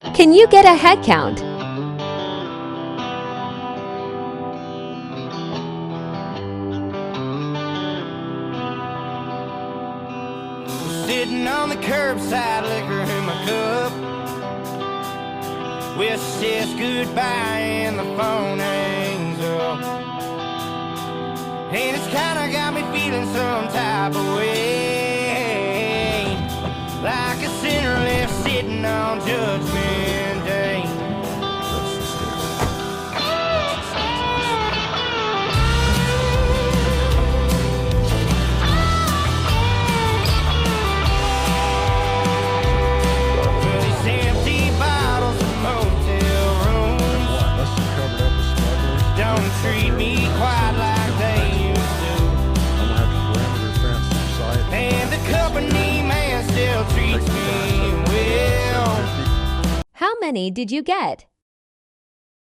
Can you get a head count? Sitting on the curbside, liquor in my cup. Well, she says goodbye and the phone hangs up. And it's kinda got me feeling some type of way, like a sinner left sitting on Judgment Day. Well, these empty bottles and motel rooms don't treat me quite like they used to. And the company man still treats me well. How many did you get?